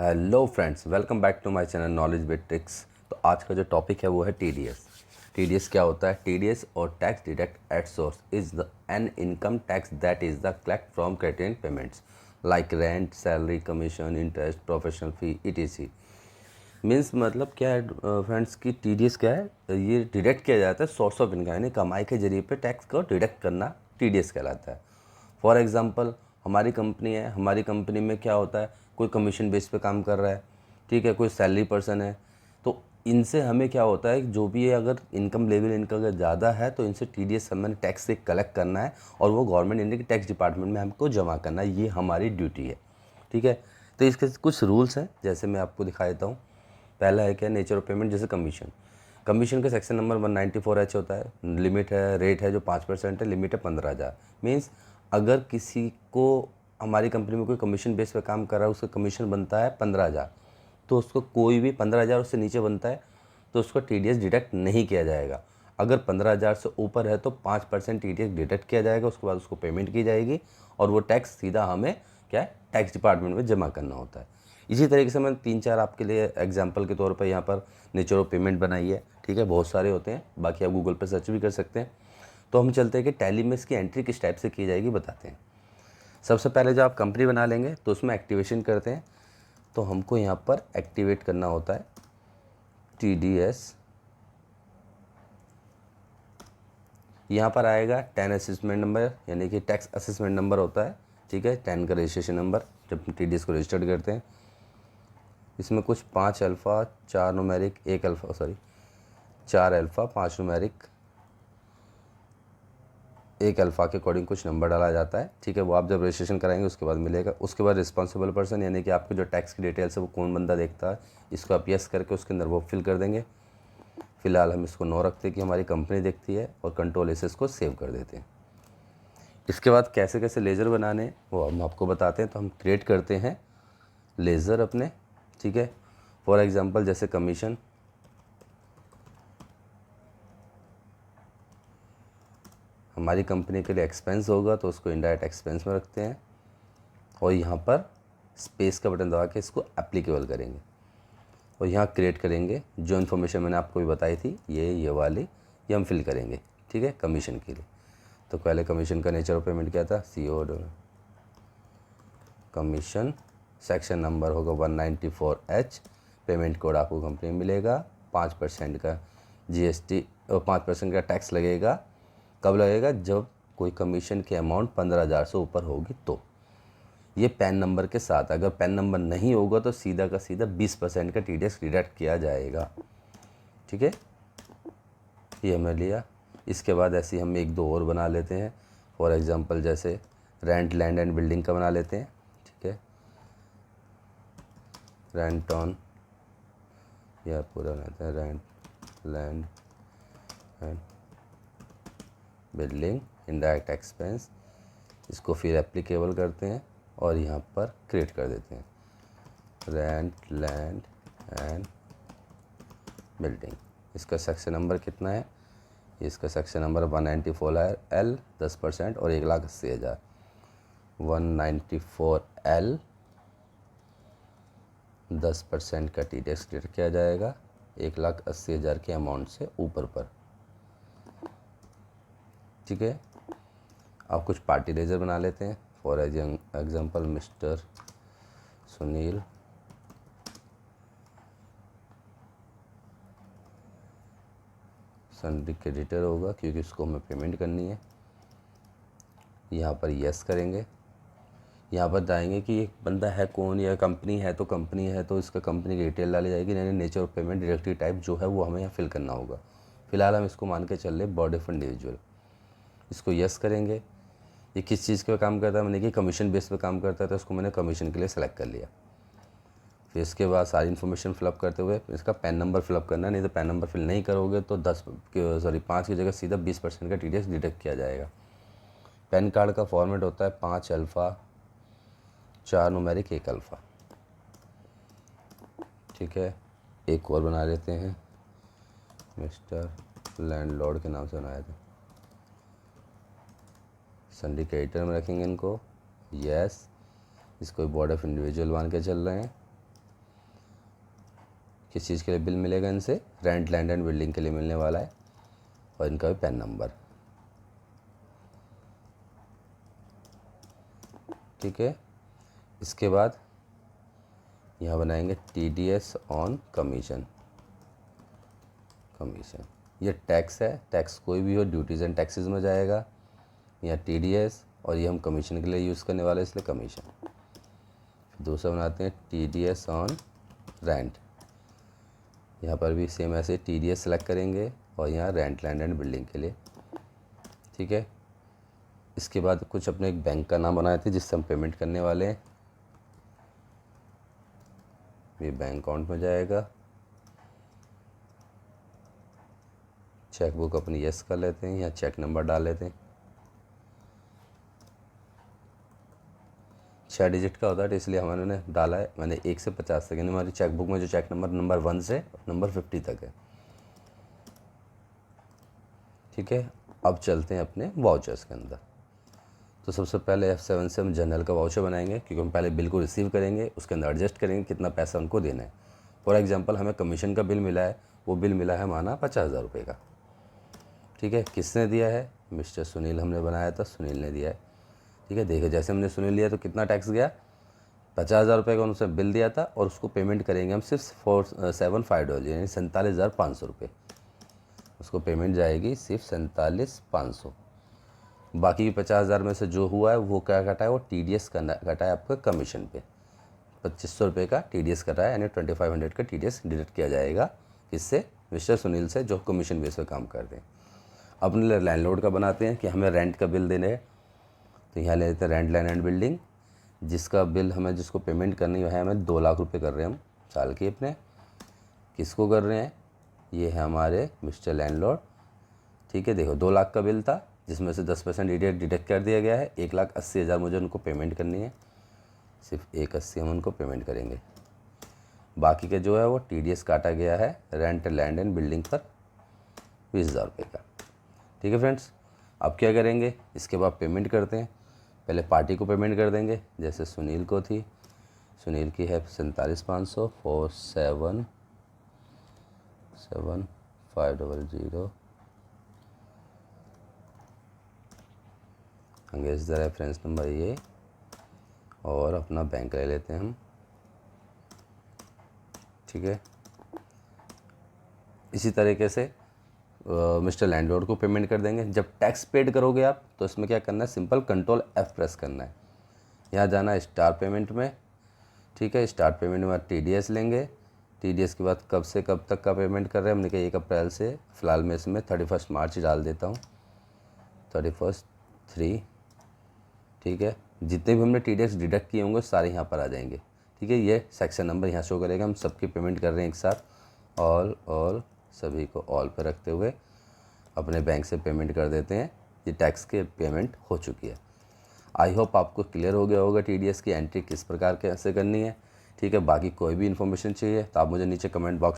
Hello friends, welcome back to my channel knowledge with tricks. तो आज का जो टॉपिक है वो है टीडीएस। टीडीएस क्या होता है? टीडीएस और tax deduct at source is an income tax that is the collect from criterion payments like rent, salary, commission, interest, professional fee, etc. Means मतलब क्या है फ्रेंड्स की टीडीएस क्या है? ये डिडक्ट किया जाता है सोर्स ऑफ इनकम, यानी कमाई के जरिए पे टैक्स को डिडक्ट करना टीडीएस कहलाता है। फॉर एग्जांपल हमारी कंपनी है, हमारी कंपनी में क्या होता है, कोई कमीशन बेस पे काम कर रहा है, ठीक है, कोई सैलरी पर्सन है, तो इनसे हमें क्या होता है, जो भी है अगर इनकम लेवल इनका अगर ज़्यादा है तो इनसे टीडीएस हमें टैक्स से कलेक्ट करना है और वो गवर्नमेंट इंडिया के टैक्स डिपार्टमेंट में हमको जमा करना है। ये हमारी ड्यूटी है, ठीक है। तो इसके कुछ रूल्स हैं, जैसे मैं आपको दिखा देता हूँ। पहला है क्या, नेचर ऑफ पेमेंट। जैसे कमीशन, कमीशन का सेक्शन नंबर 194H होता है। लिमिट है, रेट है जो 5% है, लिमिट है 15,000। मीन्स अगर किसी को हमारी कंपनी में कोई कमीशन बेस पे काम कर रहा है, उसका कमीशन बनता है 15,000, तो उसको कोई भी 15,000 उससे नीचे बनता है तो उसको टीडीएस डिडक्ट नहीं किया जाएगा। अगर 15,000 से ऊपर है तो 5% टीडीएस डिडक्ट किया जाएगा, उसके बाद उसको पेमेंट की जाएगी और वो टैक्स सीधा हमें क्या है, टैक्स डिपार्टमेंट में जमा करना होता है। इसी तरीके से मैंने 3-4 आपके लिए एग्जांपल के तौर पर यहाँ पर नेचर ऑफ पेमेंट बनाई है, ठीक है। बहुत सारे होते हैं, बाकी आप गूगल पर सर्च भी कर सकते हैं। तो हम चलते हैं कि टैली में इसकी एंट्री किस टाइप से की जाएगी, बताते हैं। सबसे पहले जब आप कंपनी बना लेंगे तो उसमें एक्टिवेशन करते हैं, तो हमको यहाँ पर एक्टिवेट करना होता है टीडीएस। यहाँ पर आएगा 10 असेसमेंट नंबर, यानी कि टैक्स असेसमेंट नंबर होता है, ठीक है। 10 का रजिस्ट्रेशन नंबर जब टीडीएस को रजिस्टर्ड करते हैं। इसमें कुछ 5 alpha, 4 numeric, 1 alpha, sorry 4 alpha, 5 numeric, 1 alpha के अकॉर्डिंग कुछ नंबर डाला जाता है, ठीक है। वो आप जब रजिस्ट्रेशन कराएंगे उसके बाद मिलेगा। उसके बाद रिस्पॉन्सिबल पर्सन, यानी कि आपके जो टैक्स की डिटेल्स है वो कौन बंदा देखता है, इसको आप यस करके उसके अंदर वो फिल कर देंगे। फ़िलहाल हम इसको नो रखते हैं कि हमारी कंपनी देखती है, और कंट्रोल एस को सेव कर देते हैं। इसके बाद कैसे कैसे लेज़र बनाने हैं वो हम आपको बताते हैं। तो हम क्रिएट करते हैं लेज़र अपने, ठीक है। फॉर एग्ज़ाम्पल जैसे कमीशन, हमारी कंपनी के लिए एक्सपेंस होगा तो उसको इनडायरेक्ट एक्सपेंस में रखते हैं, और यहाँ पर स्पेस का बटन दबा के इसको एप्लीकेबल करेंगे, और यहाँ क्रिएट करेंगे जो इन्फॉर्मेशन मैंने आपको भी बताई थी, ये वाली, ये हम फिल करेंगे, ठीक है, कमीशन के लिए। तो पहले कमीशन का नेचर ऑफ पेमेंट क्या था, CO कमीशन, सेक्शन नंबर होगा 194H, पेमेंट कोड आपको कंपनी में मिलेगा, 5% का GST और 5% का टैक्स लगेगा। कब लगेगा? जब कोई कमीशन की अमाउंट 15,000 से ऊपर होगी तो। ये पैन नंबर के साथ, अगर पैन नंबर नहीं होगा तो सीधा का सीधा 20% का टीडीएस डिडक्ट किया जाएगा, ठीक है। ये हमें लिया। इसके बाद ऐसे ही हम 1-2 और बना लेते हैं। फॉर एग्जांपल जैसे रेंट, लैंड एंड बिल्डिंग का बना लेते हैं, ठीक है। रेंट ऑन, यह पूरा रहता है, rent, land and building, indirect expense. इसको फिर एप्लीकेबल करते हैं और यहाँ पर क्रिएट कर देते हैं रेंट, लैंड एंड बिल्डिंग। इसका सेक्शन नंबर कितना है? इसका सेक्शन नंबर 194L 10% और 1,80,000। 194L 10% का टीडीएस क्लियर किया जाएगा 1,80,000 के अमाउंट से ऊपर पर, ठीक है। आप कुछ पार्टी लेजर बना लेते हैं। For example mister Sunil सन्डी creditor होगा, क्योंकि उसको हमें पेमेंट करनी है। यहाँ पर यस करेंगे। यहाँ पर बताएंगे कि ये बंदा है कौन, या कंपनी है तो कंपनी है तो इसका कंपनी की डिटेल डाली जाएगी, यानी nature of payment, directory type जो है वो हमें यहाँ फिल करना होगा। फिलहाल हम इसको मान के चल रहे बॉडी ऑफ इंडिविजुअल। इसको यस करेंगे। ये किस चीज़ पे काम करता है? मैंने कि कमीशन बेस पे काम करता है, तो इसको मैंने कमीशन के लिए सेलेक्ट कर लिया। फिर इसके बाद सारी इन्फॉर्मेशन फिलअप करते हुए इसका पैन नंबर फिलअप करना है, नहीं तो पैन नंबर फिल नहीं करोगे तो 5 की जगह सीधा 20% का टीडीएस डिडक्ट किया जाएगा। पैन कार्ड का फॉर्मेट होता है 5 अल्फ़ा, 4 न्यूमेरिक, 1 अल्फ़ा, ठीक है। एक और बना लेते हैं, मिस्टर लैंडलॉर्ड के नाम से बनाया था, सिंडिकेटर में रखेंगे इनको, यस। इसको बोर्ड ऑफ इंडिविजुअल मान के चल रहे हैं, किस चीज़ के लिए बिल मिलेगा इनसे, रेंट लैंड एंड बिल्डिंग के लिए मिलने वाला है, और इनका भी पैन नंबर। ठीक है, इसके बाद यहाँ बनाएंगे TDS ऑन कमीशन। ये टैक्स है, टैक्स कोई भी हो ड्यूटीज़ एंड टैक्सेस में जाएगा, यहाँ TDS, और ये हम कमीशन के लिए यूज़ करने वाले हैं इसलिए कमीशन। दूसरा बनाते हैं TDS ऑन रेंट। यहाँ पर भी सेम ऐसे TDS सेलेक्ट करेंगे और यहाँ रेंट लैंड एंड बिल्डिंग के लिए। ठीक है, इसके बाद कुछ अपने एक बैंक का नाम बनाए थे जिससे हम पेमेंट करने वाले हैं। ये बैंक अकाउंट में जाएगा। चेक बुक अपनी यस कर लेते हैं, यहाँ चेक नंबर डाल लेते हैं। 6 डिजिट का होता है इसलिए हमारे डाला है, मैंने 1 से 50 तक, यानी हमारी चेक बुक में जो चेक नंबर 1 से नंबर 50 तक है। ठीक है, अब चलते हैं अपने वाउचर्स के अंदर। तो सबसे पहले F7 से हम जनरल का वाउचर बनाएंगे, क्योंकि हम पहले बिल को रिसीव करेंगे, उसके अंदर एडजस्ट करेंगे कितना पैसा उनको देना है। फॉर एग्जांपल हमें कमीशन का बिल मिला है, वो बिल मिला है माना 50,000 रुपये का। ठीक है, किसने दिया है, मिस्टर सुनील हमने बनाया था, सुनील ने दिया है। ठीक है, देखो जैसे हमने सुनील लिया तो कितना टैक्स गया, 50,000 रुपये का उनसे बिल दिया था, और उसको पेमेंट करेंगे हम सिर्फ $475 यानी 47,500 रुपये। उसको पेमेंट जाएगी सिर्फ 47,500। बाकी की 50,000 में से जो हुआ है वो क्या कटा है, वो TDS कटा है आपका कमीशन पे। 2,500 रुपये का TDS कटा है, यानी 2,500 का TDS डिडक्ट किया जाएगा। इससे मिस्टर सुनील से जो कमीशन बेस पे काम करते हैं। अपने लैंडलॉर्ड का बनाते हैं कि हमें रेंट का बिल देने हैं, तो यहाँ ले लेते हैं रेंट लैंड एंड बिल्डिंग, जिसका बिल हमें जिसको पेमेंट करनी है हमें 2 लाख रुपये कर रहे हैं हम साल के अपने। किसको कर रहे हैं, ये है हमारे मिस्टर लैंडलॉर्ड। ठीक है, देखो 2 लाख का बिल था जिसमें से 10% डिडक्ट कर दिया गया है। 1,80,000 मुझे उनको पेमेंट करनी है, सिर्फ 1,80 हम उनको पेमेंट करेंगे। बाकी का जो है वो TDS काटा गया है रेंट लैंड एंड बिल्डिंग पर 20,000 रुपये का। ठीक है फ्रेंड्स, अब क्या करेंगे, इसके बाद पेमेंट करते हैं। पहले पार्टी को पेमेंट कर देंगे, जैसे सुनील को थी, सुनील की है 47,500, 47,500। अंगेज द रेफरेंस नंबर ये, और अपना बैंक ले लेते हैं हम। ठीक है, इसी तरीके से मिस्टर लैंडलॉर्ड को पेमेंट कर देंगे। जब टैक्स पेड करोगे आप तो इसमें क्या करना है, सिंपल Ctrl F प्रेस करना है। यहाँ जाना है स्टार पेमेंट में। ठीक है, स्टार पेमेंट में TDS लेंगे। TDS के बाद कब से कब तक का पेमेंट कर रहे हैं, हमने कहा 1 अप्रैल से, फ़िलहाल मैं इसमें 31 मार्च डाल देता हूँ, 31/3। ठीक है, जितने भी हमने TDS डिडक्ट किए होंगे सारे यहाँ पर आ जाएंगे। ठीक है, ये सेक्शन नंबर यहाँ शो करेगा, हम सबकी पेमेंट कर रहे हैं एक साथ। ऑल सभी को ऑल पर रखते हुए अपने बैंक से पेमेंट कर देते हैं। ये टैक्स के पेमेंट हो चुकी है। आई होप आपको क्लियर हो गया होगा TDS की एंट्री किस प्रकार कैसे करनी है। ठीक है, बाकी कोई भी इन्फॉर्मेशन चाहिए तो आप मुझे नीचे कमेंट बॉक्स